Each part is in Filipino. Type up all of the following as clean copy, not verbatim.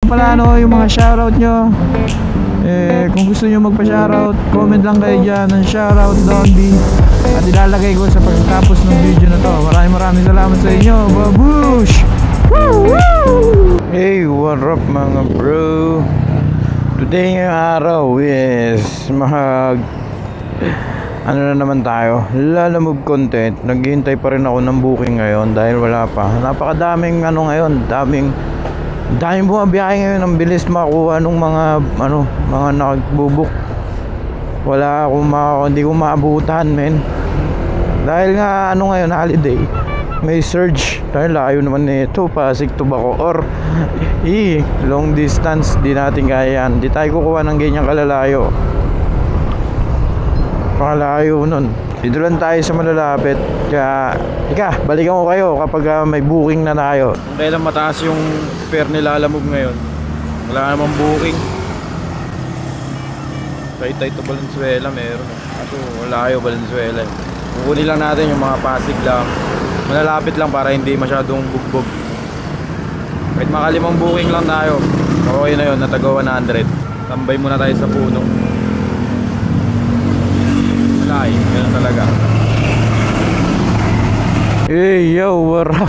pala yung mga shoutout nyo. Kung gusto nyo magpa-shoutout, comment lang kayo dyan ng shoutout Donby, at ilalagay ko sa pagkatapos ng video na to. Maraming salamat sa inyo. Babush! Hey, what up mga bro? Today yung araw is ano na naman tayo, lalamove content. Naghihintay pa rin ako ng booking ngayon dahil wala pa. Napakadaming ngayon, daming bumabiyahe ngayon. Ang bilis makuha nung mga nakagbubuk. Wala akong hindi ko maabutan, men. Dahil nga ngayon holiday, may surge. Dahil layo naman nito, Pasig to Baco or long distance, di natin kaya yan. Di tayo kukuha ng ganyang kalalayo. Pakalayo nun. Dito lang tayo sa malalapit. Kaya balikan ko kayo kapag may booking na tayo. Kailan mataas yung fare nila Lalamove ngayon, wala namang booking. Taytay to Valenzuela meron. Ato wala Valenzuela. Kukunin lang natin yung mga Pasig lang. Malalapit lang para hindi masyadong bugbog. Kahit makalimang booking lang tayo, okay na yun, nataga 100. Tambay muna tayo sa puno. Malay, ganun talaga. Hey yo, what up?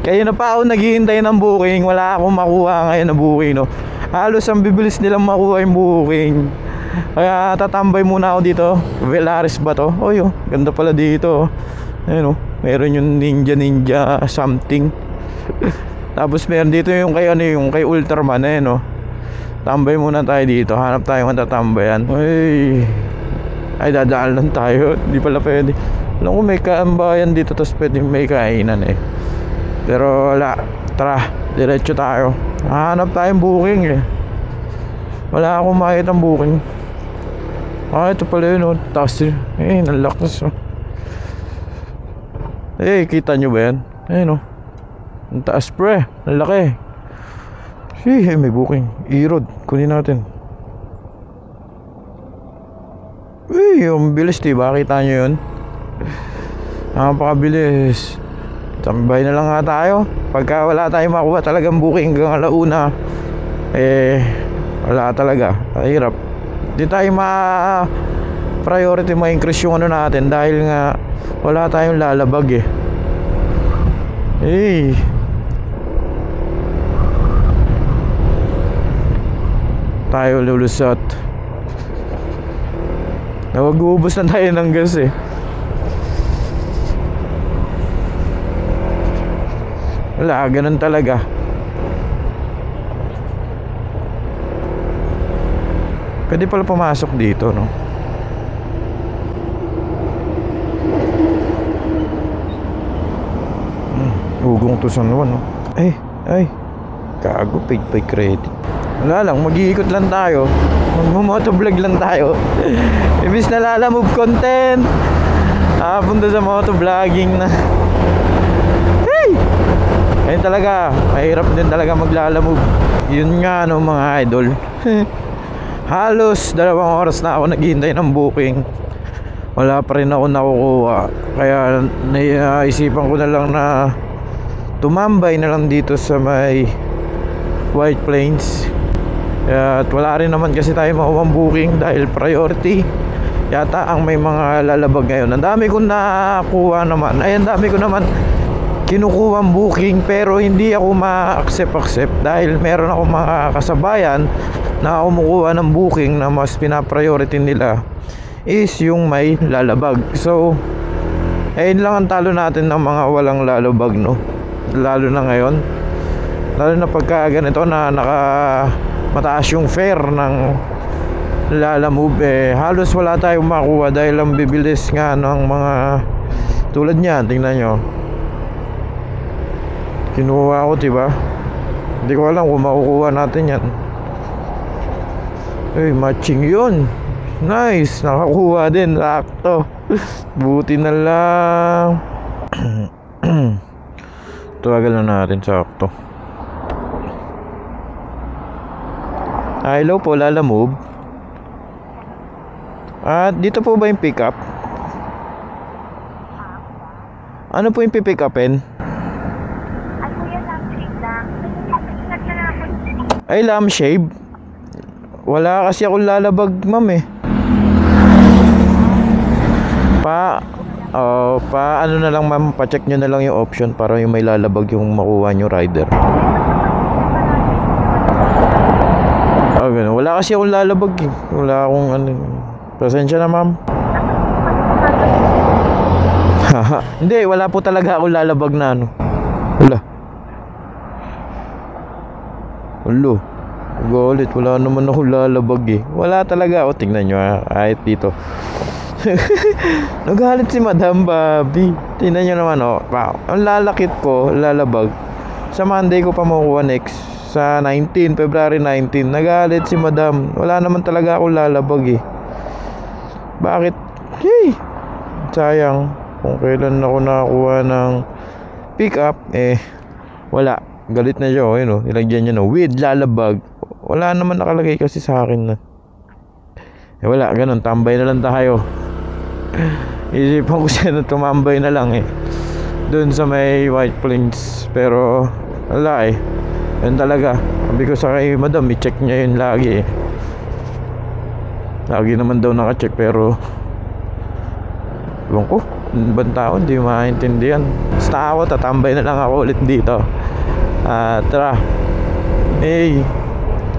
Kaya na pa ako naghihintay ng booking. Wala akong makuha ngayon na booking, no? Halos ang bibilis nilang makuha yung booking. Kaya tatambay muna ako dito. Velaris ba to? Oh, ganda pala dito. Ayun, meron yung ninja something. Tapos meron dito yung kay Ultraman, no? Tambay muna tayo dito. Hanap tayo matatambayan. Ay, dadaan lang tayo. Hindi pala pwede. Alam ko may kaambayan dito, tapos pwede may kainan Pero wala. Tara, diretso tayo. Hanap tayong booking Wala akong makita ng booking. Ito pala yun, taas nalakas kita nyo ba yan? Ayun ang taas pre, ang laki. May booking. E-road, kunin natin. Yung bilis, diba? Kita nyo yun? Napakabilis. Tambay na lang nga tayo. Pagka wala tayong makuha talagang booking hanggang alauna, wala talaga. Hirap. Di tayo priority ma-increase yung natin dahil nga wala tayong lalabag tayo lulusot. Nawag-uubos na tayo ng gas Wala, ganun talaga. Pwede pala pumasok dito, no? Hugong to San Juan, no? Ay gago, paid by credit. Wala lang, mag-iikot lang tayo. Mag-motovlog lang tayo. Ibis na Lalamove content, punta sa motovlogging na. Ayun talaga, mahirap din talaga maglalamove. Yun nga mga idol. Halos 2 oras na ako naghihintay ng booking. Wala pa rin ako nakukuha. Kaya naisipan ko na lang na tumambay na lang dito sa may White Plains. At wala rin naman kasi tayo makuha booking dahil priority yata ang may mga lalabag ngayon. Ang dami ko nakuha naman. Ang dami ko naman kinukuha ang booking, pero hindi ako ma-accept dahil meron ako mga kasabayan na kumukuha ng booking na mas pinapriority nila is yung may lalabag. So ayun lang ang talo natin ng mga walang lalabag, no? Lalo na ngayon, lalo na pagka ganito na mataas yung fare ng Lalamove, halos wala tayong makuha dahil ang bibilis nga ng mga tulad niyan. Tingnan nyo, kinuha ko, diba? Hindi ko alam kung makukuha natin yan. Matching yun. Nice, nakakuha din. Sakto. Buti na lang. Tawagan na natin, sakto. Hello po, Lalamove. Dito po ba yung pick up? Ano po yung pipick upin? Ay, kuya lang, wait lang. Ingat ka na Ay, lampshade. Wala kasi akong lalabag, ma'am eh. Ano na lang ma'am, pa-check nyo na lang yung option para yung may lalabag yung makuha nyo rider. Ganun. Wala kasi akong lalabag eh. Wala akong ano. Pasensya na ma'am. Hindi, wala po talaga akong lalabag na ano. Galit, wala naman akong lalabag eh. Wala talaga ako, tingnan nyo ha, kahit dito. Nagalit si Madam Bobby. Tingnan nyo naman oh. Ang lalakit ko, lalabag. Sa Monday ko pa makukuha next. Sa February 19. Nagalit si Madam. Wala naman talaga akong lalabag eh. Bakit? Hey! Sayang. Kung kailan ako nakakuha ng pick up, wala. Galit na siya, oh, nilagyan niya with lalabag. Wala naman nakalagay kasi sa akin na. Wala, ganun, tambay na lang tayo. Isipan ko siya na tumambay na lang doon sa may White Plains. Pero, wala yan talaga. Sabi ko sa kay Madam, i-check niya yun lagi Lagi naman daw naka-check pero ewan ko, ibang tao hindi maintindihan. Basta ako, tatambay na lang ako ulit dito. Tara.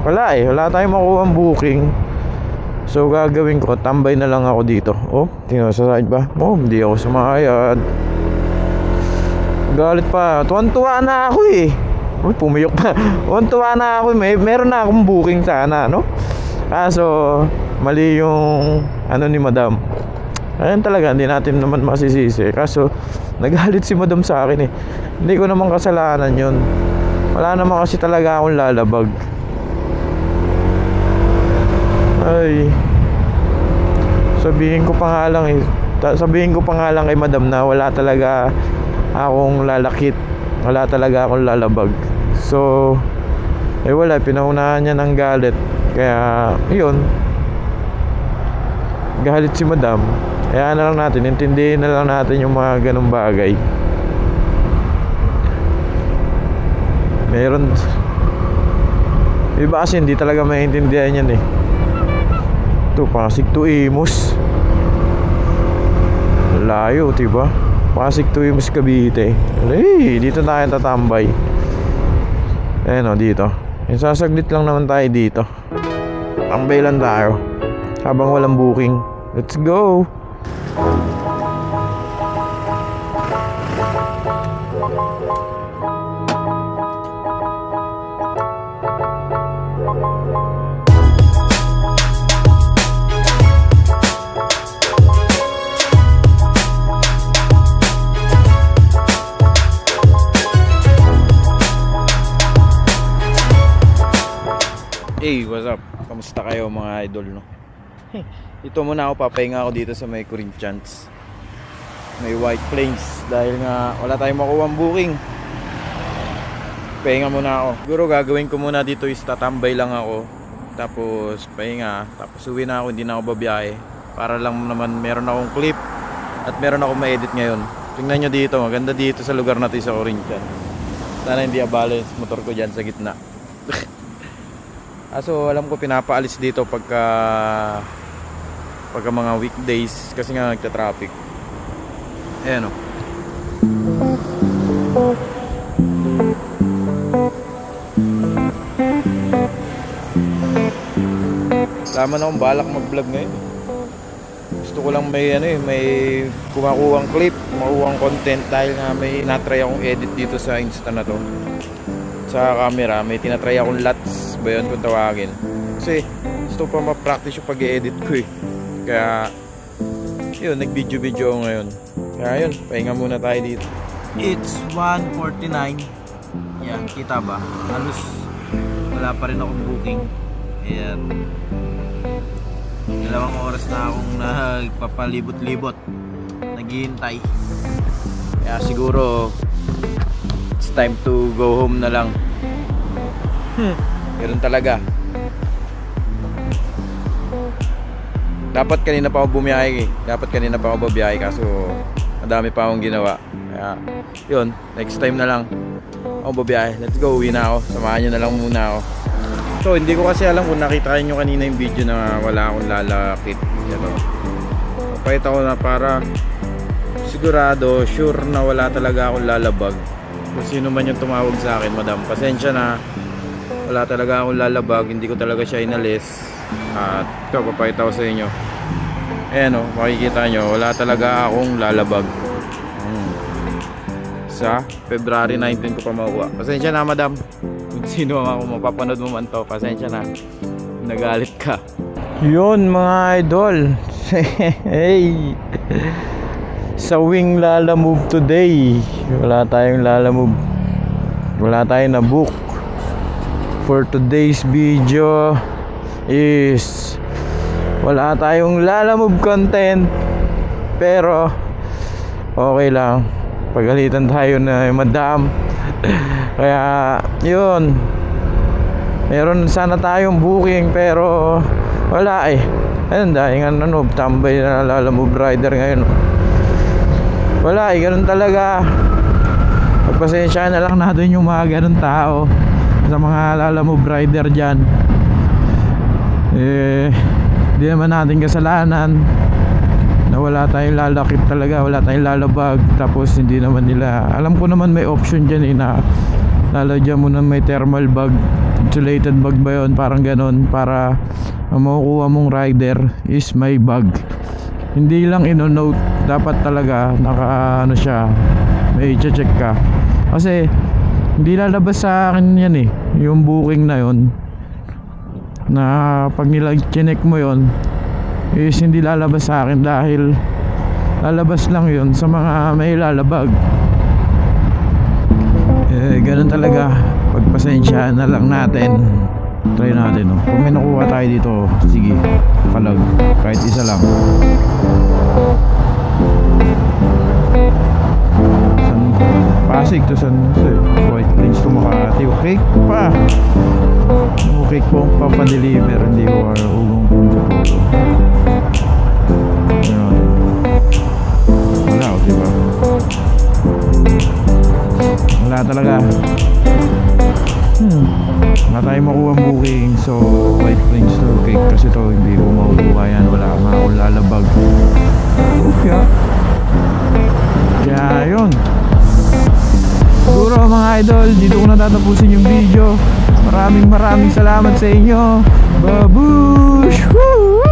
Wala tayong makuha ang booking. So gagawin ko, tambay na lang ako dito. Tingnan sa side ba? Hindi ako sumakayad. Galit pa. Tuwan-tuwa na ako pumiyok pa. Tuwan-tuwa na ako. Meron na akong booking sana, no? Kaso mali yung ni Madam. Ayun talaga, hindi natin naman masisisi. Kaso nagalit si Madam sa akin Hindi ko naman kasalanan yun. Wala naman kasi talaga akong lalabag. Ay, sabihin ko pa nga lang kay Madam na wala talaga akong lalakit. Wala talaga akong lalabag. So wala, pinaunahan niya ng galit. Kaya yun, galit si Madam. Kaya na lang natin, intindihin na lang natin yung mga ganung bagay. Meron iba kasi hindi talaga maintindihan yan Ito, Pasig to Imus. Layo, diba? Pasig to Imus, Cavite. Dito tayo tatambay. Dito. Sasaglit lang naman tayo dito. Tambay lang tayo habang walang booking. Let's go. Hey, what's up? Kamusta kayo mga idol, no? Ito muna ako, papahinga ako dito sa may Corinthians, may White Plains, dahil nga wala tayong makuha ang booking. Pahinga muna ako. Siguro gagawin ko muna dito is tatambay lang ako, tapos pahinga, tapos uwi na ako, hindi na ako babiyahe, para lang naman meron akong clip at meron akong ma-edit ngayon. Tingnan nyo dito, maganda dito sa lugar natin sa Corinthians. Sana hindi abala yung motor ko dyan sa gitna. So alam ko pinapaalis dito pagka mga weekdays kasi nga nagta-traffic. Ayan Tama na akong balak mag-vlog ngayon. Gusto ko lang may may kumakuhang clip, makuhang content dahil nga may natry akong edit dito sa Insta na to. Sa camera, may tinatry akong LUTs ba yun kung tawagin. Kasi gusto pa ma-practice yung pag-i-edit ko Kaya yun, nag-video-video ako ngayon. Kaya yun, pahinga muna tayo dito. It's 1:49. Yan, kita ba? Halos wala pa rin akong booking. Ayan, 2 oras na akong nagpapalibot-libot, naghihintay. Kaya siguro it's time to go home na lang. Meron talaga. Dapat kanina pa ako bumiyahe kaso madami pa akong ginawa. Kaya yun, next time na lang ako bumiyahe. Let's go, uwi na ako. Samahan nyo na lang muna ako. So hindi ko kasi alam kung nakita nyo kanina yung video na wala akong lalakit. Papayta ko na para sigurado, sure na wala talaga akong lalabag. Kung sino man yung tumawag sa akin, madam, pasensya na, wala talaga akong lalabag, hindi ko talaga siya inalis. At ito, papayta ko sa inyo. Ayan o, makikita nyo, wala talaga akong lalabag. Sa February 19 ko pa makuha. Pasensya na, madam, kung sino ako mapapanood mo man to, pasensya na, nagalit ka. Yun mga idol. Hey, sa wing Lala Move today, wala tayong Lala Move, wala tayong na book. For today's video is wala tayong Lala Move content, pero okay lang, pagalitan tayo na madam. Kaya yun, meron sana tayong booking pero wala eh. Ayun, dahil nga tambay na Lala Move rider ngayon. Wala eh, ganun talaga. Pagpasensya na lang natin yung mga ganun tao sa mga Lala Move rider dyan. Di naman natin kasalanan na wala tayong lalakip talaga, wala tayong lalabag. Tapos hindi naman nila, alam ko naman may option dyan eh, na lalagyan mo na may thermal bag, insulated bag ba yun, parang ganon, para ang makukuha mong rider is may bag. Hindi lang ino-note, dapat talaga naka ano siya, may i-check ka. Kasi hindi lalabas sa akin yan eh, yung booking na yon, na pag chinek mo yon is hindi lalabas sa akin, dahil lalabas lang yon sa mga may lalabag. Ganun talaga, pagpasensya na lang natin. Try natin kung may nakuha tayo dito, sige, palag, kahit isa lang. Pasig to San White Plains to Makati. Cake pa, cake po ang papadeliver, hindi ko ugong pundo. Wala, diba? Wala talaga. Wala tayong makuha booking. So White Plains to cake kasi to, hindi ko makuha yan, wala nga akong lalabag. Okay. Kaya yun, siguro mga idol, dito ko natatapusin yung video. Maraming salamat sa inyo. Babush! Woo!